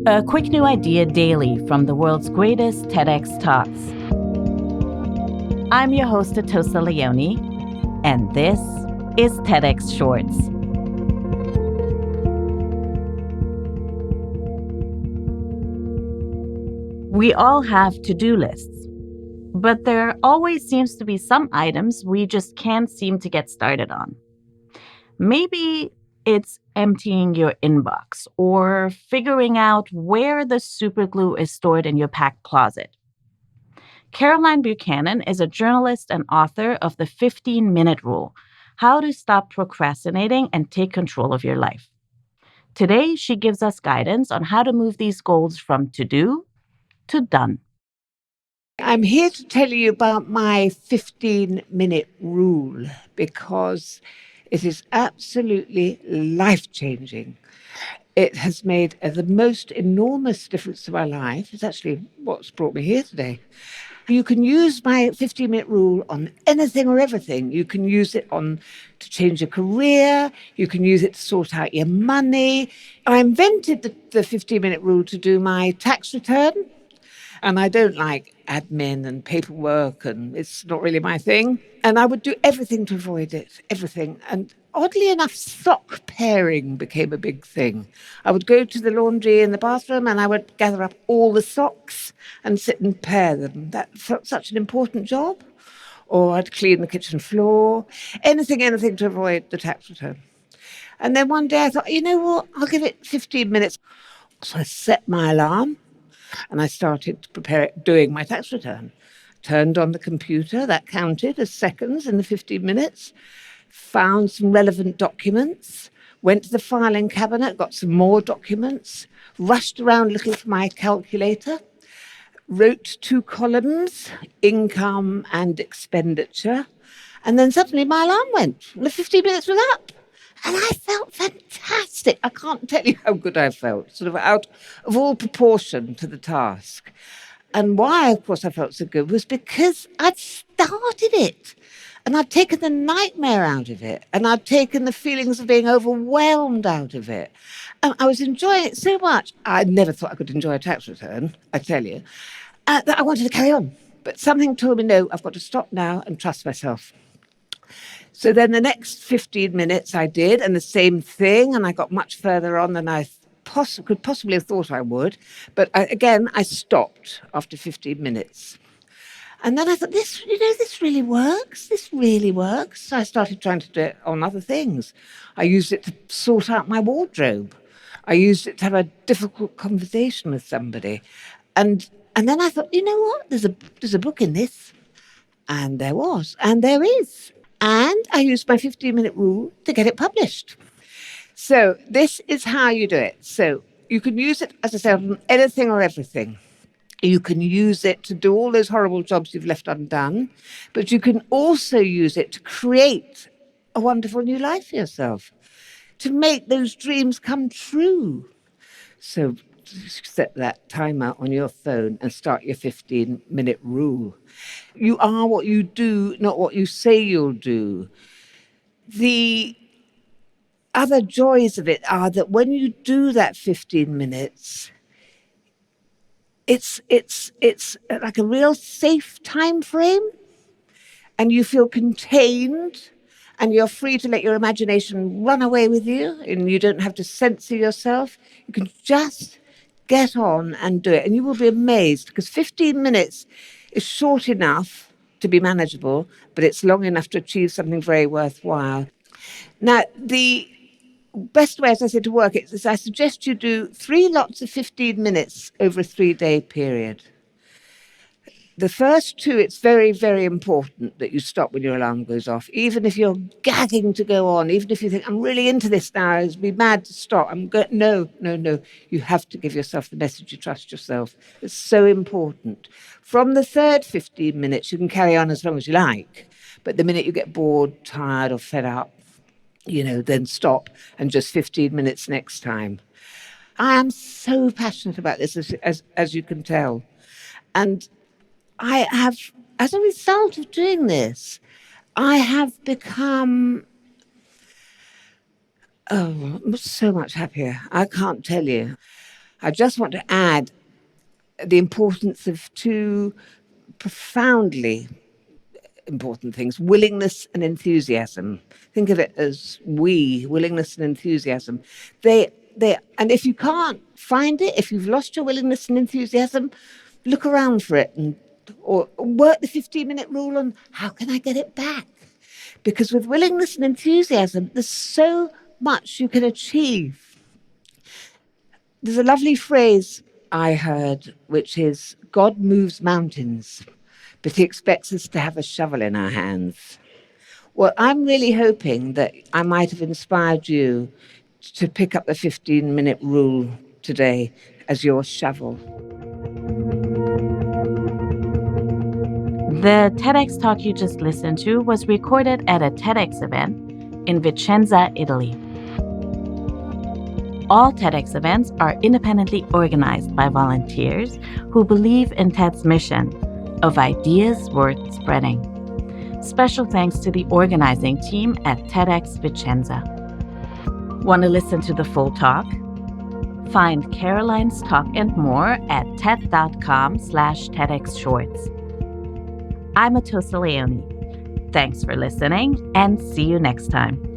A quick new idea daily from the world's greatest TEDx talks. I'm your host, Atossa Leoni, and this is TEDx Shorts. We all have to-do lists, but there always seems to be some items we just can't seem to get started on. Maybe it's emptying your inbox or figuring out where the superglue is stored in your packed closet. Caroline Buchanan is a journalist and author of The 15-Minute Rule: How to Stop Procrastinating and Take Control of Your Life. Today, she gives us guidance on how to move these goals from to-do to done. I'm here to tell you about my 15-minute rule because it is absolutely life-changing. It has made the most enormous difference to my life. It's actually what's brought me here today. You can use my 15-minute rule on anything or everything. You can use it to change your career. You can use it to sort out your money. I invented the 15-minute rule to do my tax return. And I don't like admin and paperwork, and it's not really my thing. And I would do everything to avoid it, everything. And oddly enough, sock pairing became a big thing. I would go to the laundry in the bathroom and I would gather up all the socks and sit and pair them. That felt such an important job. Or I'd clean the kitchen floor, anything to avoid the tax return. And then one day I thought, you know what, I'll give it 15 minutes. So I set my alarm. And I started doing my tax return. Turned on the computer, that counted as seconds in the 15 minutes. Found some relevant documents. Went to the filing cabinet, got some more documents. Rushed around looking for my calculator. Wrote 2 columns, income and expenditure. And then suddenly my alarm went. The 15 minutes was up. And I felt fantastic. I can't tell you how good I felt, sort of out of all proportion to the task. And why, of course, I felt so good was because I'd started it. And I'd taken the nightmare out of it. And I'd taken the feelings of being overwhelmed out of it. And I was enjoying it so much. I never thought I could enjoy a tax return, I tell you, that I wanted to carry on. But something told me, no, I've got to stop now and trust myself. So then the next 15 minutes I did, and the same thing, and I got much further on than I could possibly have thought I would. But I stopped after 15 minutes. And then I thought, this really works. This really works. So I started trying to do it on other things. I used it to sort out my wardrobe. I used it to have a difficult conversation with somebody. And then I thought, you know what? There's a book in this. And there was, and there is. And I used my 15-minute rule to get it published. So this is how you do it. So you can use it, as I said, on anything or everything. You can use it to do all those horrible jobs you've left undone, but you can also use it to create a wonderful new life for yourself, to make those dreams come true. So set that timer on your phone and start your 15-minute rule. You are what you do, not what you say you'll do. The other joys of it are that when you do that 15 minutes, it's like a real safe time frame, and you feel contained, and you're free to let your imagination run away with you, and you don't have to censor yourself. You can just get on and do it, and you will be amazed, because 15 minutes is short enough to be manageable, but it's long enough to achieve something very worthwhile. Now, the best way, as I said, to work it is I suggest you do 3 lots of 15 minutes over a 3-day period. The first 2, it's very, very important that you stop when your alarm goes off. Even if you're gagging to go on, even if you think, I'm really into this now, it'd be mad to stop. No. You have to give yourself the message you trust yourself. It's so important. From the third 15 minutes, you can carry on as long as you like. But the minute you get bored, tired, or fed up, then stop and just 15 minutes next time. I am so passionate about this, as you can tell. And I have, as a result of doing this, I have become so much happier. I can't tell you. I just want to add the importance of two profoundly important things: willingness and enthusiasm. Think of it as willingness and enthusiasm. And if you can't find it, if you've lost your willingness and enthusiasm, look around for it or work the 15-minute rule on how can I get it back? Because with willingness and enthusiasm, there's so much you can achieve. There's a lovely phrase I heard, which is, God moves mountains, but he expects us to have a shovel in our hands. Well, I'm really hoping that I might have inspired you to pick up the 15-minute rule today as your shovel. The TEDx talk you just listened to was recorded at a TEDx event in Vicenza, Italy. All TEDx events are independently organized by volunteers who believe in TED's mission of ideas worth spreading. Special thanks to the organizing team at TEDx Vicenza. Want to listen to the full talk? Find Caroline's talk and more at ted.com/TEDxShorts. I'm Atossa Leoni. Thanks for listening and see you next time.